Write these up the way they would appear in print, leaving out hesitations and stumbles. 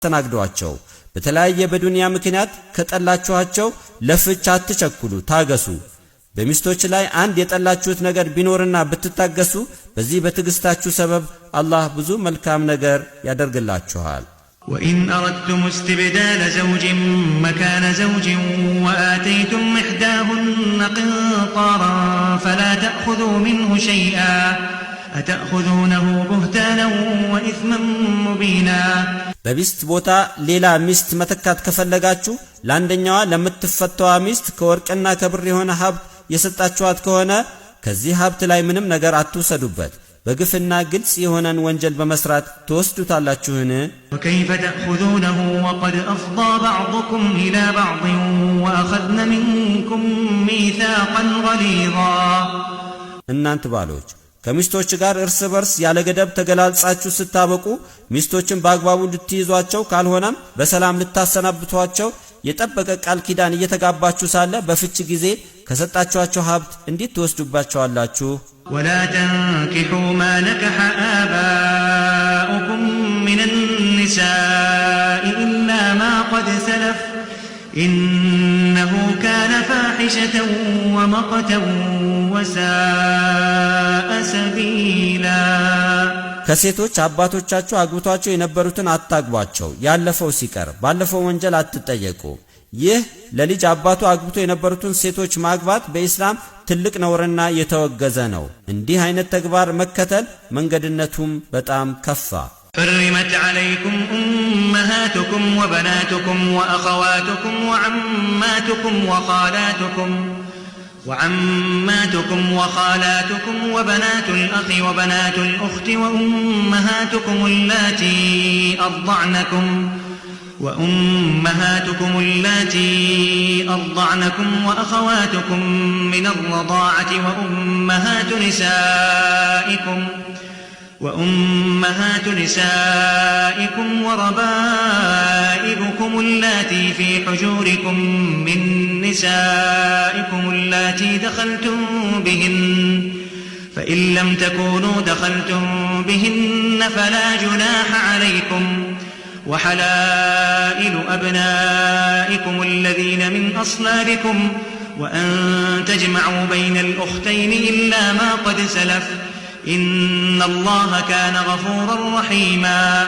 ተናግዷቸው በተለያየ በዱንያ ምክንያት ከጠላችኋቸው ለፍች አትቸኩሉ ታገሱ በሚስቶች ላይ አንድ የጠላችሁት ነገር ቢኖርና ብትታገሱ በዚህ በትግስታችሁ ሰበብ አላህ ብዙ መልካም ነገር ያደርግላችኋል وإن أردتم استبدال زوج مكان زوج وآتيتم إحداهن قنطارا فلا تأخذوا منه شيئا أتأخذونه بهتانا وإثما مبينا በሚስት ቦታ ሌላ ሚስት መተካት ከፈለጋችሁ ለአንደኛዋ ለምትፈታዋ ሚስት ከወርቅና ከብር የሆነ ሀብት የሰጣችኋት ከሆነ ከዚህ ሀብት ላይ ምንም ነገር አትውሰዱበት በግፍና ግልጽ የሆነን ወንጀል በመስራት ተወስዱታላችሁን وكيف تأخذونه وقد أفضى بعضكم إلى بعض وأخذن منكم ميثاقا غليظا እናንተ ባሎች ከሚስቶች ጋር እርስ በርስ ያለ ገደብ ተገላልጻችሁ ስታበቁ ሚስቶችን በአግባቡ ልትይዟቸው ካልሆነም በሰላም ልታሰናብቷቸው የጠበቀ ቃል ኪዳን እየተጋባችሁ ሳለ በፍች ጊዜ ከሰጣችኋቸው ሀብት እንዴት ትወስዱባቸዋላችሁ ولا تنكحوا ما نكح آباؤكم من النساء إلا ما قد سلف إنه كان فاحشة ومقتا وساء سبيلا ከሴቶች አባቶቻችሁ አግብቷቸው የነበሩትን አታግቧቸው ያለፈው ሲቀር ባለፈው ወንጀል አትጠየቁ ይህ ለልጅ አባቱ አግብቶ የነበሩትን ሴቶች ማግባት በእስላም ትልቅ ነውርና የተወገዘ ነው እንዲህ አይነት ተግባር መከተል መንገድነቱም በጣም ከፋ حرمت عليكم أمهاتكم وبناتكم وأخواتكم وعماتكم وخالاتكم وبنات الأخ وبنات الأخت وأمهاتكم اللاتي أرضعنكم وأخواتكم من الرضاعة وأمهات نسائكم وربائبكم اللاتي في حجوركم من نسائكم اللاتي دخلتم بهن فإن لم تكونوا دخلتم بهن فلا جناح عليكم وحلائل أبنائكم الذين من أصلابكم وأن تجمعوا بين الأختين إلا ما قد سلف إن الله كان غفورا رحيما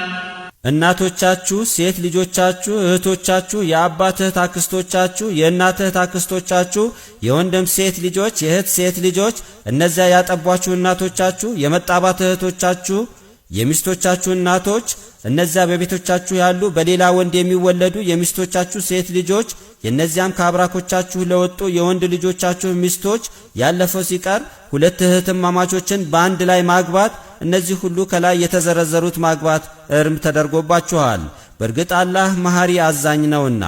እናቶቻችሁ ሴት ልጆቻችሁ እህቶቻችሁ የአባት እህት አክስቶቻችሁ የእናት እህት አክስቶቻችሁ የወንድም ሴት ልጆች የእህት ሴት ልጆች እነዚያ ያጠቧችሁ እናቶቻችሁ የመጣባት እህቶቻችሁ የሚስቶቻችሁ እናቶች እነዚያ በቤቶቻችሁ ያሉ በሌላ ወንድ የሚወለዱ የሚስቶቻችሁ ሴት ልጆች የነዚያም ከአብራኮቻችሁ ለወጡ የወንድ ልጆቻችሁ ሚስቶች ያለፈው ሲቀር ሁለት እህትማማቾችን በአንድ ላይ ማግባት እነዚህ ሁሉ ከላይ የተዘረዘሩት ማግባት እርም ተደርጎባችኋል በእርግጥ አላህ መሐሪ አዛኝ ነውና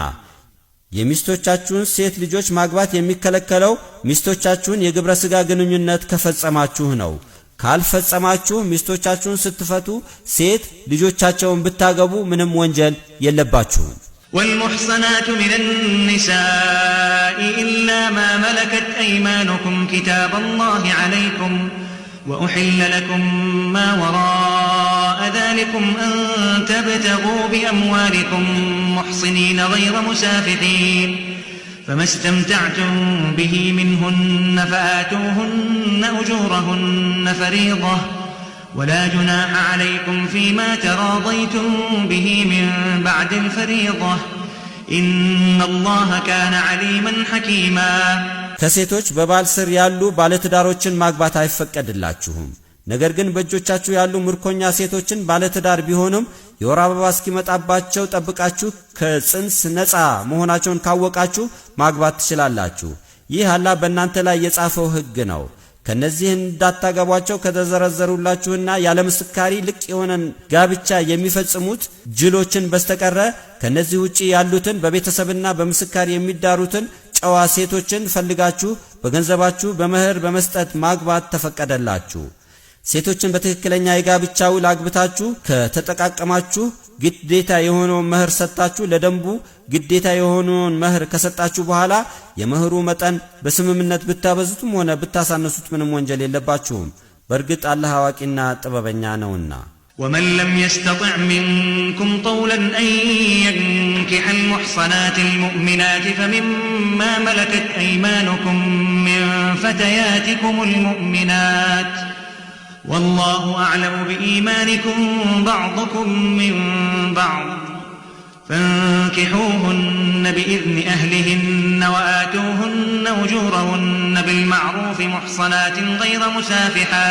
የሚስቶቻችሁን ሴት ልጆች ማግባት የሚከለከለው ሚስቶቻችሁን የግብረ ሥጋ ግንኙነት ከፈጸማችሁ ነው ካልፈጸማችሁ ሚስቶቻችሁን ስትፈቱ ሴት ልጆቻቸውን ብታገቡ ምንም ወንጀል የለባችሁም والمحصنات من النساء إلا ما ملكت أيمانكم كتاب الله عليكم وأحل لكم ما وراء ذلكم أن تبتغوا بأموالكم محصنين غير مسافحين فما استمتعتم به منهن فآتوهن أجورهن فريضة ولا جناح عليكم فيما تراضيتم به من بعد الفريضة إن الله كان عليما حكيما ከሴቶች በባል ስር ያሉ ባለትዳሮችን ማግባት አይፈቀድላችሁም ነገር ግን በእጆቻችሁ ያሉ ምርኮኛ ሴቶችን ባለትዳር ቢሆኑም የወር አበባ እስኪመጣባቸው ጠብቃችሁ ከጽንስ ነፃ መሆናቸውን ካወቃችሁ ማግባት ትችላላችሁ ይህ አላህ በእናንተ ላይ የጻፈው ሕግ ነው ከነዚህ እንዳታገቧቸው ከተዘረዘሩላችሁና ያለ ምስካሪ ልቅ የሆነን ጋብቻ የሚፈጽሙት ጅሎችን በስተቀረ ከነዚህ ውጪ ያሉትን በቤተሰብና በምስካሪ የሚዳሩትን ጨዋ ሴቶችን ፈልጋችሁ በገንዘባችሁ በመህር በመስጠት ማግባት ተፈቀደላችሁ ሴቶችን በትክክለኛ የጋብቻ ውል አግብታችሁ ከተጠቃቀማችሁ ግዴታ የሆነውን መህር ሰጣችሁ ለደንቡ ግዴታ የሆነውን መህር ከሰጣችሁ በኋላ የመህሩ መጠን በስምምነት ብታበዙትም ሆነ ብታሳነሱት ምንም ወንጀል የለባችሁም በእርግጥ አላህ አዋቂና ጥበበኛ ነውና ومن لم يستطع منكم طولا أن ينكح المحصنات المؤمنات فمما ملكت أيمانكم من فتياتكم المؤمنات والله أعلم بإيمانكم بعضكم من بعض فانكحوهن بإذن أهلهن وآتوهن أجورهن بالمعروف محصنات غير مسافحات